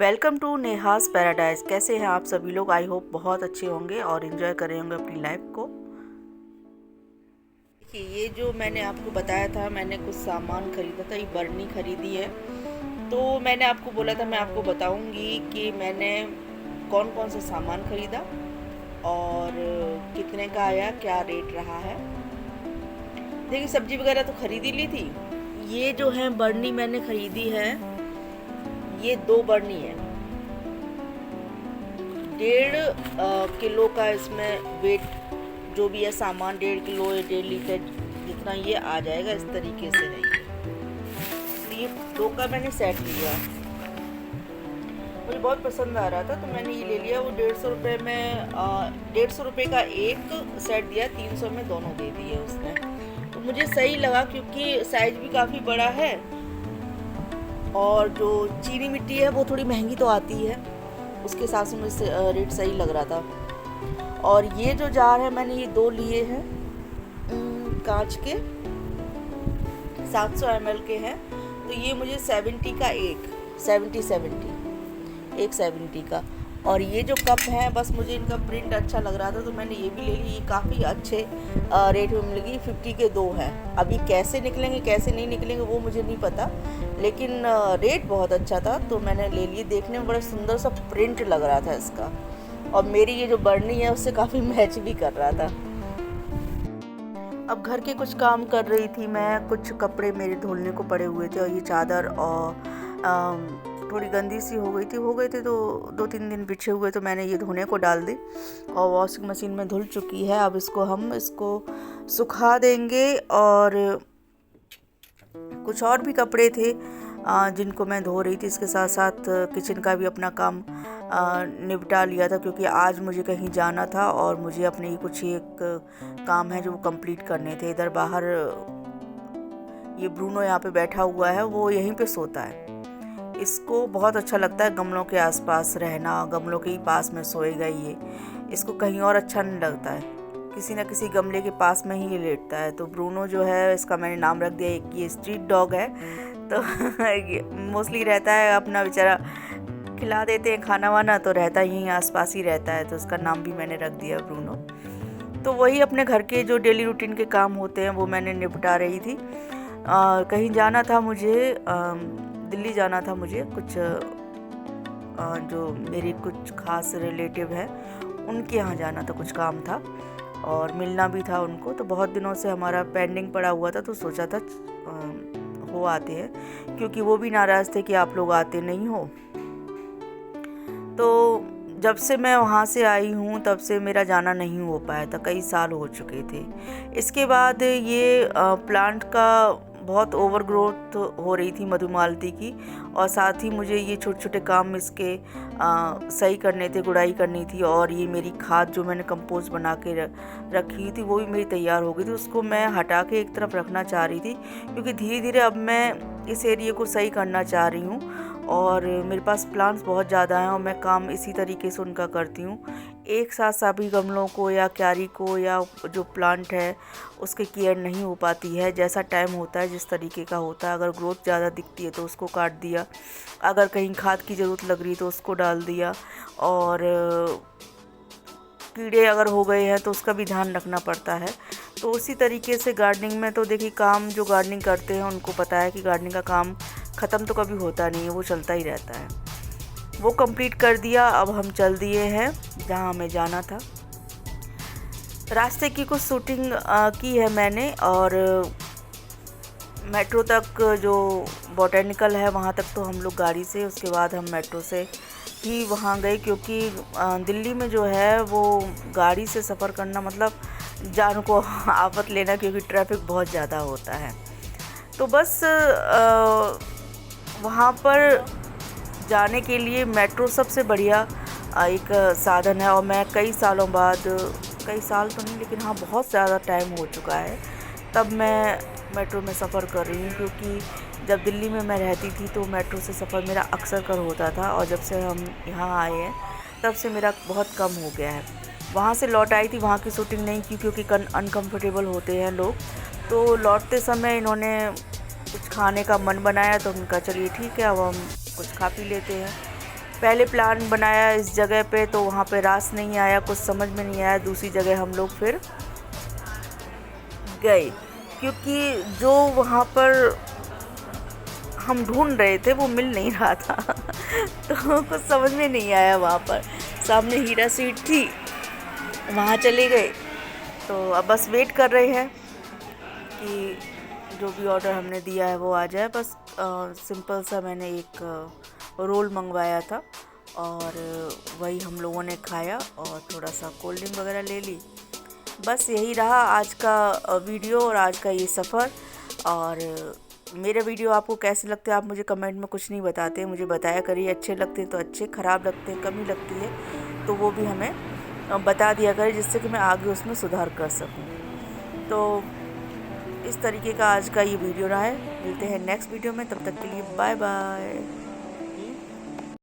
Welcome to नेहास paradise. कैसे हैं आप सभी लोग? आई होप बहुत अच्छे होंगे और इन्जॉय कर रहे होंगे अपनी लाइफ को। देखिए, ये जो मैंने आपको बताया था, मैंने कुछ सामान खरीदा था, ये बर्नी खरीदी है। तो मैंने आपको बोला था मैं आपको बताऊंगी कि मैंने कौन कौन सा सामान खरीदा और कितने का आया, क्या रेट रहा है। देखिए, सब्जी वगैरह तो खरीद ही ली थी। ये जो है बर्नी मैंने खरीदी है, ये 2 बर्नी है। 1.5 किलो का इसमें वेट जो भी है सामान, 1.5 किलो या 1.5 लीटर जितना ये आ जाएगा, इस तरीके से है ये। तो ये 2 का मैंने सेट लिया, मुझे बहुत पसंद आ रहा था तो मैंने ये ले लिया। वो 150 रुपये में 150 रुपये का एक सेट दिया, 300 में दोनों दे दिए उसने। तो मुझे सही लगा क्योंकि साइज भी काफ़ी बड़ा है और जो चीनी मिट्टी है वो थोड़ी महंगी तो आती है, उसके हिसाब से मुझे रेट सही लग रहा था। और ये जो जार है मैंने ये 2 लिए हैं, कांच के 700 ml के हैं। तो ये मुझे 70 का एक 70 का। और ये जो कप हैं, बस मुझे इनका प्रिंट अच्छा लग रहा था तो मैंने ये भी ले ली। ये काफ़ी अच्छे रेट में मिल गई, 50 के 2 हैं। अभी कैसे निकलेंगे कैसे नहीं निकलेंगे वो मुझे नहीं पता, लेकिन रेट बहुत अच्छा था तो मैंने ले लिए। देखने में बड़ा सुंदर सा प्रिंट लग रहा था इसका, और मेरी ये जो बर्नी है उससे काफ़ी मैच भी कर रहा था। अब घर के कुछ काम कर रही थी मैं, कुछ कपड़े मेरे धुलने को पड़े हुए थे और ये चादर और थोड़ी गंदी सी हो गए थे तो 2-3 दिन बिछे हुए, तो मैंने ये धोने को डाल दी और वॉशिंग मशीन में धुल चुकी है। अब हम इसको सुखा देंगे। और कुछ और भी कपड़े थे जिनको मैं धो रही थी, इसके साथ साथ किचन का भी अपना काम निपटा लिया था क्योंकि आज मुझे कहीं जाना था और मुझे अपने कुछ एक काम है जो कंप्लीट करने थे। इधर बाहर ये ब्रूनो यहाँ पे बैठा हुआ है, वो यहीं पे सोता है। इसको बहुत अच्छा लगता है गमलों के आसपास रहना, गमलों के ही पास में सोएगा ये। इसको कहीं और अच्छा नहीं लगता है, किसी न किसी गमले के पास में ही ये लेटता है। तो ब्रूनो जो है, इसका मैंने नाम रख दिया, एक ये स्ट्रीट डॉग है तो मोस्टली रहता है अपना, बेचारा खिला देते हैं खाना वाना तो रहता ही आसपास ही रहता है, तो उसका नाम भी मैंने रख दिया ब्रूनो। तो वही अपने घर के जो डेली रूटीन के काम होते हैं वो मैंने निपटा रही थी। कहीं जाना था मुझे, दिल्ली जाना था मुझे, कुछ जो मेरे कुछ खास रिलेटिव हैं उनके यहाँ जाना था, कुछ काम था और मिलना भी था उनको। तो बहुत दिनों से हमारा पेंडिंग पड़ा हुआ था तो सोचा था हो आते हैं, क्योंकि वो भी नाराज़ थे कि आप लोग आते नहीं हो। तो जब से मैं वहाँ से आई हूँ तब से मेरा जाना नहीं हो पाया था, कई साल हो चुके थे। इसके बाद ये प्लांट का बहुत ओवर ग्रोथ हो रही थी मधुमालती की, और साथ ही मुझे ये छोटे छोटे काम इसके सही करने थे, गुड़ाई करनी थी। और ये मेरी खाद जो मैंने कंपोस्ट बना के रखी थी वो भी मेरी तैयार हो गई थी, उसको मैं हटा के एक तरफ रखना चाह रही थी क्योंकि धीरे धीरे अब मैं इस एरिया को सही करना चाह रही हूँ। और मेरे पास प्लांट्स बहुत ज़्यादा हैं और मैं काम इसी तरीके से उनका करती हूँ। एक साथ सभी गमलों को या क्यारी को या जो प्लांट है उसकी केयर नहीं हो पाती है। जैसा टाइम होता है, जिस तरीके का होता है, अगर ग्रोथ ज़्यादा दिखती है तो उसको काट दिया, अगर कहीं खाद की ज़रूरत लग रही तो उसको डाल दिया, और कीड़े अगर हो गए हैं तो उसका भी ध्यान रखना पड़ता है। तो उसी तरीके से गार्डनिंग में तो देखिए, काम जो गार्डनिंग करते हैं उनको पता है कि गार्डनिंग का काम ख़त्म तो कभी होता नहीं है, वो चलता ही रहता है। वो कंप्लीट कर दिया, अब हम चल दिए हैं जहाँ हमें जाना था। रास्ते की कुछ शूटिंग की है मैंने, और मेट्रो तक जो बॉटेनिकल है वहाँ तक तो हम लोग गाड़ी से, उसके बाद हम मेट्रो से ही वहाँ गए क्योंकि दिल्ली में जो है वो गाड़ी से सफ़र करना मतलब जान को आफत लेना, क्योंकि ट्रैफिक बहुत ज़्यादा होता है। तो बस वहाँ पर जाने के लिए मेट्रो सबसे बढ़िया एक साधन है। और मैं कई सालों बाद, कई साल तो नहीं लेकिन हाँ बहुत ज़्यादा टाइम हो चुका है तब मैं मेट्रो में सफ़र कर रही हूँ, क्योंकि जब दिल्ली में मैं रहती थी तो मेट्रो से सफ़र मेरा अक्सर कर होता था, और जब से हम यहाँ आए हैं तब से मेरा बहुत कम हो गया है। वहाँ से लौट आई थी, वहाँ की शूटिंग नहीं की क्योंकि अनकम्फर्टेबल होते हैं लोग। तो लौटते समय इन्होंने कुछ खाने का मन बनाया तो उनका चलिए ठीक है अब हम कुछ खा पी लेते हैं। पहले प्लान बनाया इस जगह पे, तो वहाँ पे रास नहीं आया, कुछ समझ में नहीं आया। दूसरी जगह हम लोग फिर गए, क्योंकि जो वहाँ पर हम ढूंढ रहे थे वो मिल नहीं रहा था। तो कुछ समझ में नहीं आया। वहाँ पर सामने हीरा स्वीट थी, वहाँ चले गए। तो अब बस वेट कर रहे हैं कि जो भी ऑर्डर हमने दिया है वो आ जाए। बस सिंपल सा मैंने एक रोल मंगवाया था और वही हम लोगों ने खाया और थोड़ा सा कोल्ड ड्रिंक वगैरह ले ली। बस यही रहा आज का वीडियो और आज का ये सफ़र। और मेरे वीडियो आपको कैसे लगते हैं आप मुझे कमेंट में कुछ नहीं बताते, मुझे बताया करिए। अच्छे लगते हैं तो अच्छे, ख़राब लगते हैं, कमी लगती है तो वो भी हमें बता दिया करें, जिससे कि मैं आगे उसमें सुधार कर सकूं। तो इस तरीके का आज का ये वीडियो रहा है। मिलते हैं नेक्स्ट वीडियो में, तब तक के लिए बाय बाय।